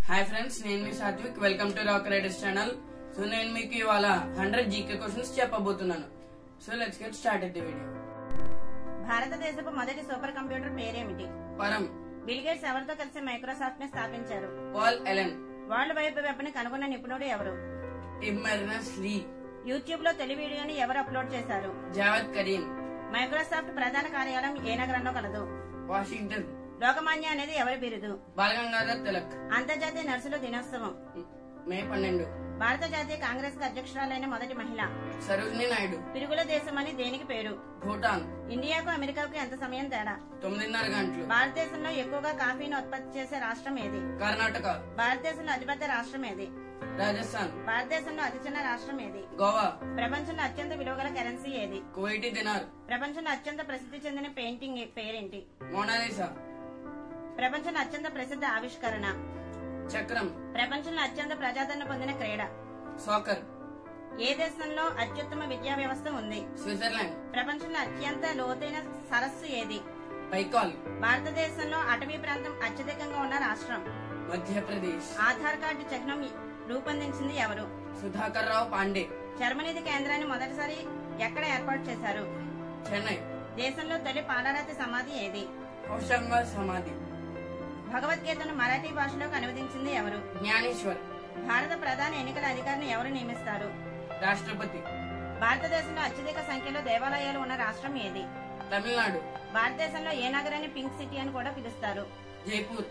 Hi friends, నేను మీ Sathvik. Welcome to Rock Riders channel. So నేను మీకు ఇవాళ 100 జీకే క్వశ్చన్స్ చెప్పబోతున్నాను. So let's get start the video. భారతదేశపు మొదటి సూపర్ కంప్యూటర్ పేరేమిటి? పరం. బిల్ గేట్స్ ఎవరితో కలిసి మైక్రోసాఫ్ట్ ని స్థాపించారు? Paul Allen. World wide web ని కనుగొన్న నిపుణుడు ఎవరు? టిమ్ బెర్నర్స్-లీ. యూట్యూబ్ లో తొలి వీడియోని ఎవరు అప్లోడ్ చేశారు? జావేద్ కరీం. మైక్రోసాఫ్ట్ ప్రధాన కార్యాలయం ఏ నగరంలో కలదు? వాషింగ్టన్. లోకమాన్య అనేది ఎవరి బిరుదు? బాలగంగాధర్ తిలక్. అంతర్జాతీయ నర్సుల దినోత్సవం మే 12. భారత జాతీయ కాంగ్రెస్ కు అధ్యక్షురాలైన మొదటి మహిళ? సరోజినీ నాయుడు. పిరుగుల దేశం అని దేనికి పేరు? భూటాన్. ఇండియాకు అమెరికాకు ఎంత సమయం తేడా? 9:30 గంటలు. భారతదేశంలో ఎక్కువగా కాఫీని ఉత్పత్తి చేసే రాష్ట్రం ఏది? కర్ణాటక. భారతదేశంలో అతిపెద్ద రాష్ట్రం ఏది? రాజస్థాన్. భారతదేశంలో అతి చిన్న రాష్ట్రం ఏది? గోవా. ప్రపంచంలో అత్యంత విలువగల కరెన్సీ ఏది? Kuwaiti dinar. ప్రపంచంలో అత్యంత ప్రసిద్ధి చెందిన పెయింటింగ్ పేరేంటి? మోనాలిసా. ప్రపంచంలో అత్యంత ప్రసిద్ధ ఆవిష్కరణ? చక్రం. ప్రపంచంలో అత్యంత ప్రజాదరణ పొందిన క్రీడ? సాకర్. ఏ దేశంలో అత్యుత్తమ విద్యా వ్యవస్థ ఉంది? స్విట్జర్లాండ్. ప్రపంచంలో అత్యంత లోతైన సరస్సు ఏది? బైకాల్. భారతదేశంలో అటవీ ప్రాంతం అత్యధికంగా ఉన్న రాష్ట్రం? మధ్యప్రదేశ్. ఆధార్ కార్డు చిహ్నం రూపొందించింది ఎవరు? సుధాకర్ రావు పాండే. చర్మనిధి కేంద్రాన్ని మొదటిసారి ఎక్కడ ఏర్పాటు చేశారు? చెన్నై. దేశంలో తొలి పాలరాతి సమాధి ఏది? హోషంగా సమాధి. భగవద్గీతను మరాఠీ భాషలోకి అనువదించింది ఎవరు? జ్ఞానేశ్వర్. భారత ప్రధాన ఎన్నికల అధికారిని ఎవరు నియమిస్తారు? రాష్ట్రపతి. భారతదేశంలో అత్యధిక సంఖ్యలో దేవాలయాలు ఉన్న రాష్ట్రం ఏది? తమిళనాడు. భారతదేశంలో ఏ నగరాన్ని పింక్ సిటీ అని కూడా పిలుస్తారు? జైపూర్.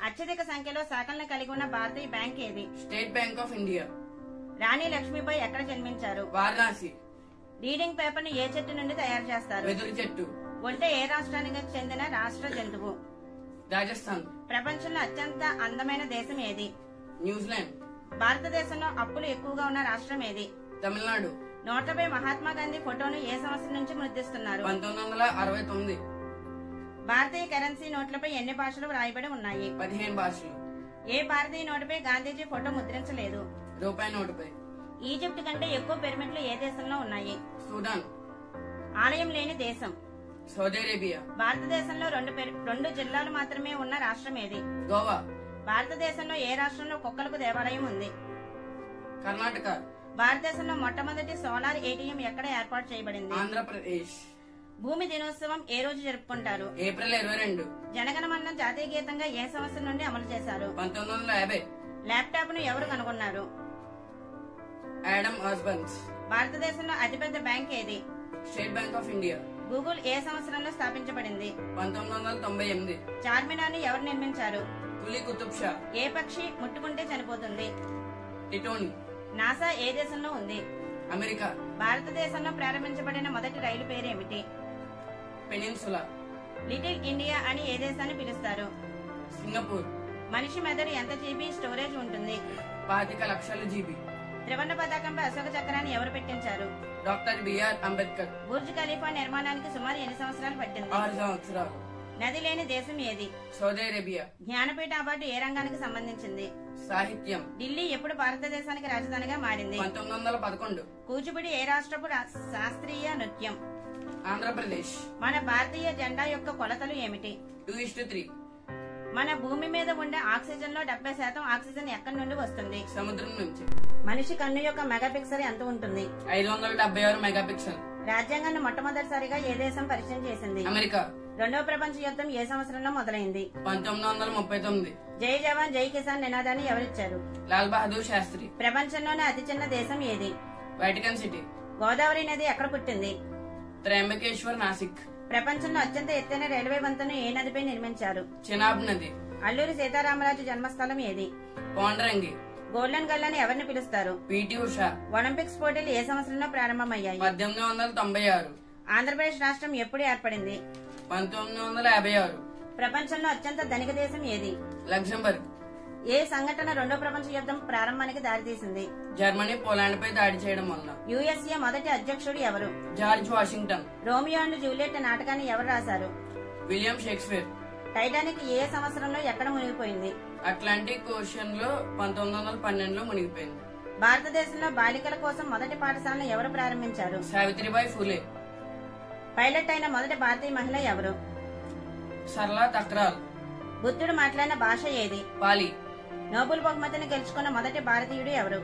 అత్యధిక సంఖ్యలో శాఖలను కలిగి ఉన్న భారతీయ బ్యాంక్ ఏది? State Bank of India. Rani Lakshmibai ఎక్కడ జన్మించారు? వారణాసి. రీడింగ్ పేపర్ ని ఏ చెట్టు నుండి తయారు చేస్తారు? వెదురు చెట్టు. ఒంటె ఏ రాష్ట్రానికి చెందిన రాష్ట్ర జంతువు? రాజస్థాన్. ప్రపంచంలో అత్యంత అందమైన దేశం ఏది? న్యూజిలాండ్. భారతదేశంలో అప్పులు ఎక్కువగా ఉన్న రాష్ట్రం ఏది? తమిళనాడు. నోట్లపై మహాత్మా గాంధీ ఫోటోను ఏ సంవత్సరం నుంచి ముద్రిస్తున్నారు? 1969. భారతీయ కరెన్సీ నోట్లపై ఎన్ని భాషలు వ్రాయబడి ఉన్నాయి? 15 భాషలు. ఏ భారతీయ నోటుపై గాంధీజీ ఫోటో ముద్రించలేదు? రూపాయి నోటుపై. ఈజిప్ట్ కంటే ఎక్కువ పిరమిడ్లు ఏ దేశంలో ఉన్నాయి? సూడాన్. ఆలయం లేని దేశం? Saudi Arabia. భారతదేశంలో రెండు జిల్లాలు మాత్రమే ఉన్న రాష్ట్రం ఏది? గోవా. భారతదేశంలో ఏ రాష్ట్రంలో కుక్కలకు దేవాలయం ఉంది? కర్ణాటక. భారతదేశంలో మొట్టమొదటి సోలార్ ఏటీఎం ఎక్కడ ఏర్పాటు చేయబడింది? ఆంధ్రప్రదేశ్. భూమి దినోత్సవం ఏ రోజు జరుపుకుంటారు? ఏప్రిల్ 22. జనగణమన జాతీయ గీతంగా ఏ సంవత్సరం నుండి అమలు చేశారు? 1950. ల్యాప్టాప్ ను ఎవరు కనుగొన్నారు? Adam Osborne. భారతదేశంలో అతిపెద్ద బ్యాంక్ ఏది? State Bank of India. Google ఏ సంవత్సరంలో స్థాపించబడింది? 1998. చార్మినార్ ని ఎవరు నిర్మించారు? కులీ కుతుబ్ షా. ఏ పక్షి ముట్టుకుంటే చనిపోతుంది? టిటోని. నాసా ఏ దేశంలో ఉంది? అమెరికా. భారతదేశంలో ప్రారంభించబడిన మొదటి రైలు పేరేమిటి? పెనిన్సులా. లిటిల్ ఇండియా అని ఏ దేశాన్ని పిలుస్తారు? సింగపూర్. మనిషి మెదడు ఎంత జీబీ స్టోరేజ్ ఉంటుంది? 25 లక్షల జీబీ. త్రివర్ణ పతాకంపై అశోక చక్రాన్ని ఎవరు పెట్టించారు? Doctor B R Ambedkar. Burj Khalifa నిర్మాణానికి సుమారు ఎన్ని సంవత్సరాలు పట్టింది? 6 సంవత్సరాలు. నది లేని దేశం ఏది? Saudi Arabia. జ్ఞానపీఠ అవార్డు ఏ రంగానికి సంబంధించింది? సాహిత్యం. ఢిల్లీ ఎప్పుడు భారతదేశానికి రాజధానిగా మారింది? 1911. కూచిపూడి ఏ రాష్ట్రపు శాస్త్రీయ నృత్యం? ఆంధ్రప్రదేశ్. మన భారతీయ జెండా యొక్క కొలతలు ఏమిటి? 2:3. మన భూమి మీద ఉండే ఆక్సిజన్ లో 70% ఆక్సిజన్ ఎక్కడి నుండి వస్తుంది? సముద్రం నుంచి. మనిషి కన్ను యొక్క మెగాపిక్సెల్ ఎంత ఉంటుంది? 576 మెగాపిక్సెల్. రాజ్యాంగాన్ని మొట్టమొదటిసారిగా ఏ దేశం పరిచయం చేసింది? అమెరికా. రెండవ ప్రపంచ యుద్ధం ఏ సంవత్సరంలో మొదలైంది? 1939. జై జవాన్ జై కిసాన్ నినాదాన్ని ఎవరిచ్చారు? లాల్ బహదూర్ శాస్త్రి. ప్రపంచంలోనే అతి చిన్న దేశం ఏది? Vatican city. గోదావరి నది ఎక్కడ పుట్టింది? త్రయంబకేశ్వర్, నాసిక్. ప్రపంచంలో అత్యంత ఎత్తైన రైల్వే వంతెన ఏ నదిపై నిర్మించారు? చెనాబ్ నది. అల్లూరి సీతారామరాజు జన్మస్థలం ఏది? పాండ్రంగి. గోల్డెన్ గర్ల్ అని ఎవరిని పిలుస్తారు? పిటి ఉషా. ఒలింపిక్స్ పోటీలు ఏ సంవత్సరంలో ప్రారంభమయ్యాయి? 1896. ఆంధ్రప్రదేశ్ రాష్ట్రం ఎప్పుడు ఏర్పడింది? 1956. ప్రపంచంలో అత్యంత ధనిక దేశం ఏది? లగ్జంబర్గ్. ఏ సంఘటన రెండో ప్రపంచ యుద్ధం ప్రారంభానికి దారితీసింది? జర్మనీ పోలాండ్ పై దాడి చేయడం వల్ల. యుఎస్ఏ మొదటి అధ్యక్షుడు ఎవరు? George Washington. Romeo and Juliet నాటకాన్ని ఎవరు రాశారు? William Shakespeare. టైటానిక్ ఏ సంవత్సరంలో ఎక్కడ మునిగిపోయింది? అట్లాంటిక్ ఓషన్ లో 1912లో మునిగిపోయింది. భారతదేశంలో బాలికల కోసం మొదటి పాఠశాలను ఎవరు ప్రారంభించారు? సావిత్రిబాయి ఫూలే. పైలట్ అయిన మొదటి భారతీయ మహిళ ఎవరు? సరళా తక్రాల్. బుద్ధుడు మాట్లాడిన భాష ఏది? పాలి. నోబెల్ బహుమతిని గెలుచుకున్న మొదటి భారతీయుడు ఎవరు?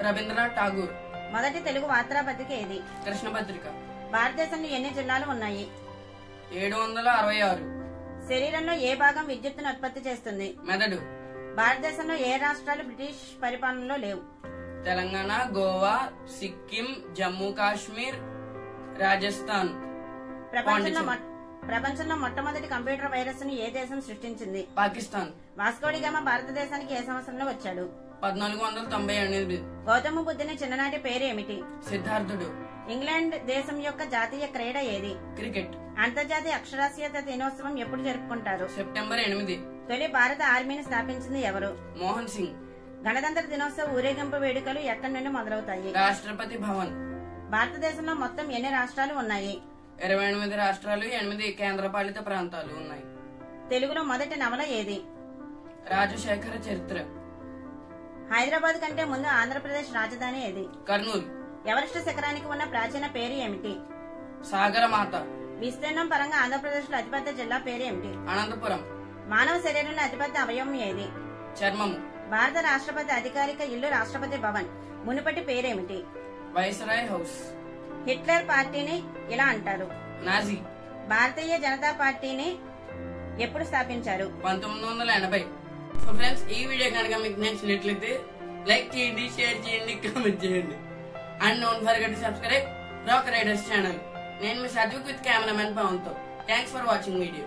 రవీంద్రనాథ్ ఠాగూర్. మొదటి తెలుగు వార్తాపత్రిక ఏది? కృష్ణపత్రిక. భారతదేశంలో ఎన్ని జిల్లాలు ఉన్నాయి? 766. శరీరంలో ఏ భాగం విద్యుత్తును ఉత్పత్తి చేస్తుంది? మెదడు. భారతదేశంలో ఏ రాష్ట్రాలు బ్రిటిష్ పరిపాలనలో లేవు? తెలంగాణ, గోవా, సిక్కిం, జమ్మూ కాశ్మీర్, రాజస్థాన్. ప్రపంచంలో మొట్టమొదటి కంప్యూటర్ వైరస్ ను ఏ దేశం సృష్టించింది? పాకిస్తాన్. వాస్కోడిగామా భారతదేశానికి ఏ సంవత్సరంలో వచ్చాడు? 1498. గౌతమ బుద్ధుని చిన్ననాటి పేరు ఏమిటి? సిద్ధార్థుడు. ఇంగ్లాండ్ దేశం యొక్క జాతీయ క్రీడ ఏది? క్రికెట్. అంతర్జాతీయ అక్షరాస్యత దినోత్సవం ఎప్పుడు జరుపుకుంటారు? సెప్టెంబర్ 8. తొలి భారత ఆర్మీని స్థాపించింది ఎవరు? మోహన్ సింగ్. గణతంత్ర దినోత్సవ ఊరేగింపు వేడుకలు ఎక్కడి నుండి మొదలవుతాయి? రాష్ట్రపతి భవన్. భారతదేశంలో మొత్తం ఎన్ని రాష్ట్రాలు ఉన్నాయి? 28 రాష్ట్రాలు, 8 కేంద్రపాలిత ప్రాంతాలు ఉన్నాయి. తెలుగులో మొదటి నవల ఏది? రాజశేఖర చరిత్ర. హైదరాబాద్ కంటే ముందు ఆంధ్రప్రదేశ్ రాజధాని ఏది? కర్నూలు. ఎవరెస్ట్ శిఖరానికి ఉన్న ప్రాచీన పేరు ఏమిటి? సాగరమాత. విస్తీర్ణం పరంగా ఆంధ్రప్రదేశ్ లో అతిపెద్ద జిల్లా పేరు ఏమిటి? అనంతపురం. మానవ శరీరంలో అతిపెద్ద అవయవం ఏది? చర్మము. భారత రాష్ట్రపతి అధికారిక ఇల్లు రాష్ట్రపతి భవన్. మునుపటి పేరేమిటి? Viceroy house. హిట్లర్ పార్టీని ఇలా అంటారు. నాజీ. భారతీయ జనతా పార్టీని ఎప్పుడు స్థాపించారు? 1980. సో ఫ్రెండ్స్, ఈ వీడియో కనుక మీకు నచ్చినట్లయితే లైక్ చేయండి, షేర్ చేయండి, కామెంట్ చేయండి. And don't forget to subscribe rock Riders channel. నేను మీ సాత్విక్ విత్ కెమెరామెన్ పవన్ తో. Thanks for watching video.